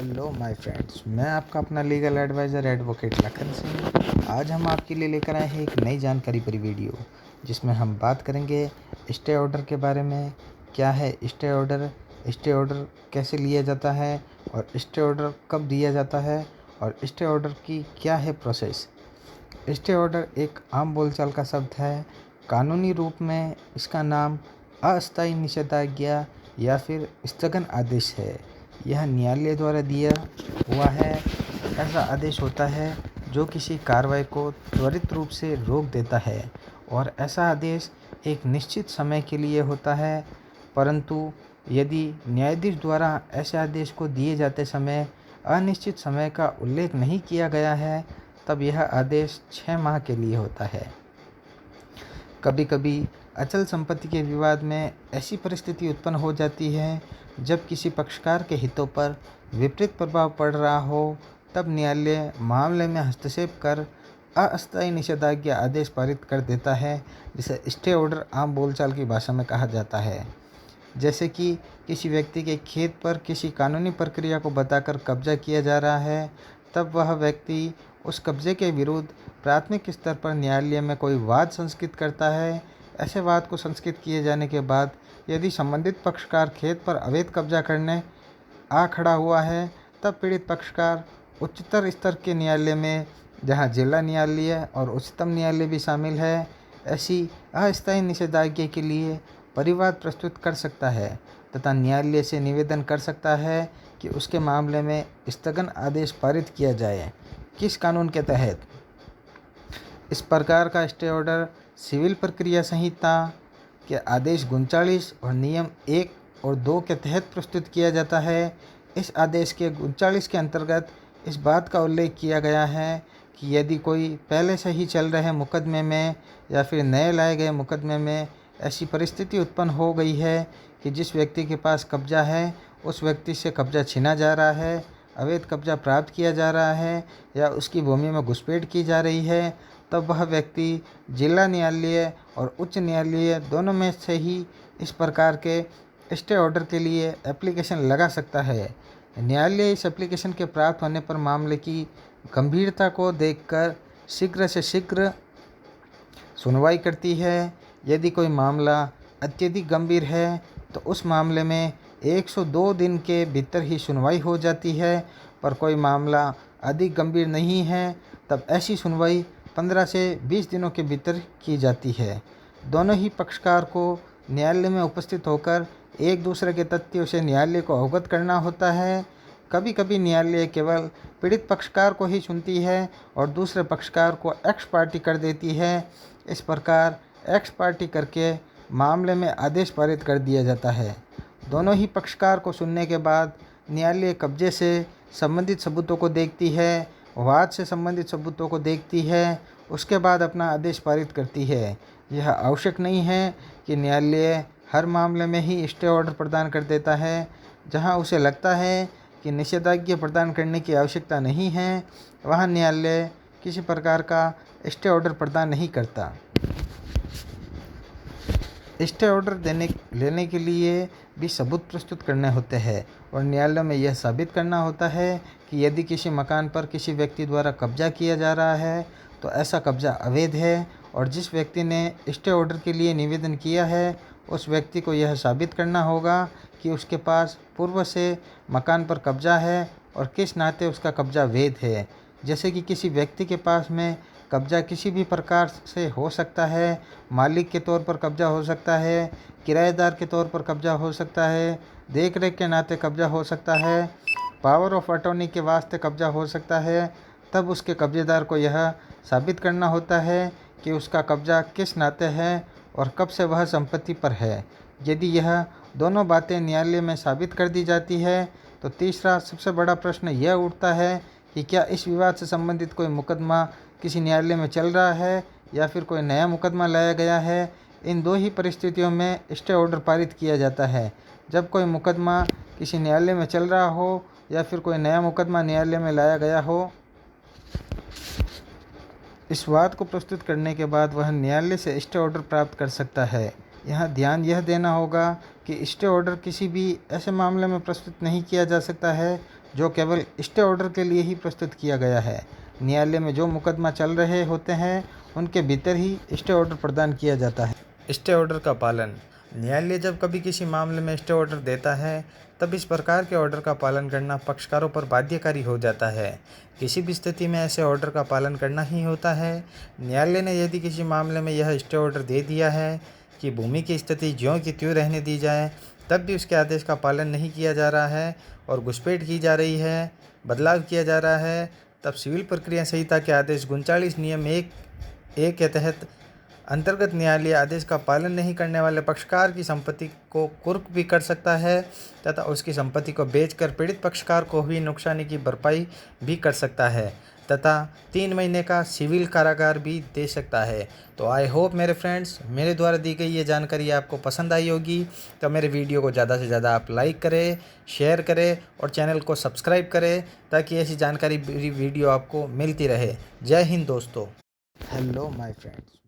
Hello my friends, मैं आपका अपना legal adviser advocate Lakhan Singh. आज हम आपके लिए लेकर आए हैं एक नई जानकारी भरी वीडियो, जिसमें हम बात करेंगे स्टे ऑर्डर के बारे में। क्या है स्टे ऑर्डर कैसे लिया जाता है और स्टे ऑर्डर कब दिया जाता है और स्टे ऑर्डर की क्या है प्रोसेस। स्टे ऑर्डर एक आम बोलचाल का शब्द है। कानूनी रूप में इसका नाम अस्थायी निषेधाज्ञा या फिर स्थगन आदेश है। यह न्यायालय द्वारा दिया हुआ है। ऐसा आदेश होता है जो किसी कार्रवाई को त्वरित रूप से रोक देता है और ऐसा आदेश एक निश्चित समय के लिए होता है। परंतु यदि न्यायाधीश द्वारा ऐसे आदेश को दिए जाते समय अनिश्चित समय का उल्लेख नहीं किया गया है, तब यह आदेश 6 माह के लिए होता है। कभी कभी अचल संपत्ति के विवाद में ऐसी परिस्थिति उत्पन्न हो जाती है जब किसी पक्षकार के हितों पर विपरीत प्रभाव पड़ रहा हो, तब न्यायालय मामले में हस्तक्षेप कर अस्थायी निषेधाज्ञा आदेश पारित कर देता है, जिसे स्टे ऑर्डर आम बोलचाल की भाषा में कहा जाता है। जैसे कि किसी व्यक्ति के खेत पर किसी कानूनी प्रक्रिया को बताकर कब्जा किया जा रहा है, तब वह व्यक्ति उस कब्जे के विरुद्ध प्राथमिक स्तर पर न्यायालय में कोई वाद संस्कृत करता है। ऐसे वाद को संस्कृत किए जाने के बाद यदि संबंधित पक्षकार खेत पर अवैध कब्जा करने आ खड़ा हुआ है, तब पीड़ित पक्षकार उच्चतर स्तर के न्यायालय में, जहां जिला न्यायालय और उच्चतम न्यायालय भी शामिल है, ऐसी अस्थायी निषेधाज्ञा के लिए परिवाद प्रस्तुत कर सकता है तथा न्यायालय से निवेदन कर सकता है कि उसके मामले में स्थगन आदेश पारित किया जाए। किस कानून के तहत? इस प्रकार का स्टे ऑर्डर सिविल प्रक्रिया संहिता के आदेश 39 और नियम 1 और 2 के तहत प्रस्तुत किया जाता है। इस आदेश के 39 के अंतर्गत इस बात का उल्लेख किया गया है कि यदि कोई पहले से ही चल रहे मुकदमे में या फिर नए लाए गए मुकदमे में ऐसी परिस्थिति उत्पन्न हो गई है कि जिस व्यक्ति के पास कब्जा है उस व्यक्ति से कब्जा छीना जा रहा है, अवैध कब्जा प्राप्त किया जा रहा है या उसकी भूमि में घुसपैठ की जा रही है, तब वह व्यक्ति जिला न्यायालय और उच्च न्यायालय दोनों में से ही इस प्रकार के स्टे ऑर्डर के लिए एप्लीकेशन लगा सकता है। न्यायालय इस एप्लीकेशन के प्राप्त होने पर मामले की गंभीरता को देखकर शीघ्र से शीघ्र सुनवाई करती है। यदि कोई मामला अत्यधिक गंभीर है तो उस मामले में 102 दिन के भीतर ही सुनवाई हो जाती है, पर कोई मामला अधिक गंभीर नहीं है तब ऐसी सुनवाई 15 से 20 दिनों के भीतर की जाती है। दोनों ही पक्षकार को न्यायालय में उपस्थित होकर एक दूसरे के तथ्यों से न्यायालय को अवगत करना होता है। कभी कभी न्यायालय केवल पीड़ित पक्षकार को ही सुनती है और दूसरे पक्षकार को एक्स पार्टी कर देती है। इस प्रकार एक्स पार्टी करके मामले में आदेश पारित कर दिया जाता है। दोनों ही पक्षकार को सुनने के बाद न्यायालय कब्जे से संबंधित सबूतों को देखती है, वाद से संबंधित सबूतों को देखती है, उसके बाद अपना आदेश पारित करती है। यह आवश्यक नहीं है कि न्यायालय हर मामले में ही स्टे ऑर्डर प्रदान कर देता है। जहां उसे लगता है कि निषेधाज्ञा प्रदान करने की आवश्यकता नहीं है, वहां न्यायालय किसी प्रकार का स्टे ऑर्डर प्रदान नहीं करता। स्टे ऑर्डर लेने के लिए भी सबूत प्रस्तुत करने होते हैं और न्यायालय में यह साबित करना होता है कि यदि किसी मकान पर किसी व्यक्ति द्वारा कब्जा किया जा रहा है तो ऐसा कब्जा अवैध है और जिस व्यक्ति ने स्टे ऑर्डर के लिए निवेदन किया है उस व्यक्ति को यह साबित करना होगा कि उसके पास पूर्व से मकान पर कब्जा है और किस नाते उसका कब्जा वैध है। जैसे कि किसी व्यक्ति के पास में कब्जा किसी भी प्रकार से हो सकता है, मालिक के तौर पर कब्जा हो सकता है, किराएदार के तौर पर कब्जा हो सकता है, देख रेख के नाते कब्जा हो सकता है, पावर ऑफ अटॉर्नी के वास्ते कब्जा हो सकता है। तब उसके कब्जेदार को यह साबित करना होता है कि उसका कब्जा किस नाते है और कब से वह संपत्ति पर है। यदि यह दोनों बातें न्यायालय में साबित कर दी जाती है तो तीसरा सबसे बड़ा प्रश्न यह उठता है कि क्या इस विवाद से संबंधित कोई मुकदमा किसी न्यायालय में चल रहा है या फिर कोई नया मुकदमा लाया गया है। इन दो ही परिस्थितियों में स्टे ऑर्डर पारित किया जाता है, जब कोई मुकदमा किसी न्यायालय में चल रहा हो या फिर कोई नया मुकदमा न्यायालय में लाया गया हो। इस बात को प्रस्तुत करने के बाद वह न्यायालय से स्टे ऑर्डर प्राप्त कर सकता है। यहाँ ध्यान यह देना होगा कि स्टे ऑर्डर किसी भी ऐसे मामले में प्रस्तुत नहीं किया जा सकता है जो केवल स्टे ऑर्डर के लिए ही प्रस्तुत किया गया है। न्यायालय में जो मुकदमा चल रहे होते हैं उनके भीतर ही स्टे ऑर्डर प्रदान किया जाता है। स्टे ऑर्डर का पालन। न्यायालय जब कभी किसी मामले में स्टे ऑर्डर देता है तब इस प्रकार के ऑर्डर का पालन करना पक्षकारों पर बाध्यकारी हो जाता है। किसी भी स्थिति में ऐसे ऑर्डर का पालन करना ही होता है। न्यायालय ने यदि किसी मामले में यह स्टे ऑर्डर दे दिया है कि भूमि की स्थिति ज्यों की त्यों रहने दी जाए, तब भी उसके आदेश का पालन नहीं किया जा रहा है और घुसपैठ की जा रही है, बदलाव किया जा रहा है, तब सिविल प्रक्रिया संहिता के आदेश 39 नियम 1 के तहत अंतर्गत न्यायालय आदेश का पालन नहीं करने वाले पक्षकार की संपत्ति को कुर्क भी कर सकता है तथा उसकी संपत्ति को बेचकर पीड़ित पक्षकार को हुई नुकसानी की भरपाई भी कर सकता है तथा 3 महीने का सिविल कारागार भी दे सकता है। तो आई होप मेरे फ्रेंड्स, मेरे द्वारा दी गई ये जानकारी आपको पसंद आई होगी। तो मेरे वीडियो को ज़्यादा से ज़्यादा आप लाइक करें, शेयर करें और चैनल को सब्सक्राइब करें ताकि ऐसी जानकारी वीडियो आपको मिलती रहे। जय हिंद दोस्तों। Hello my friends.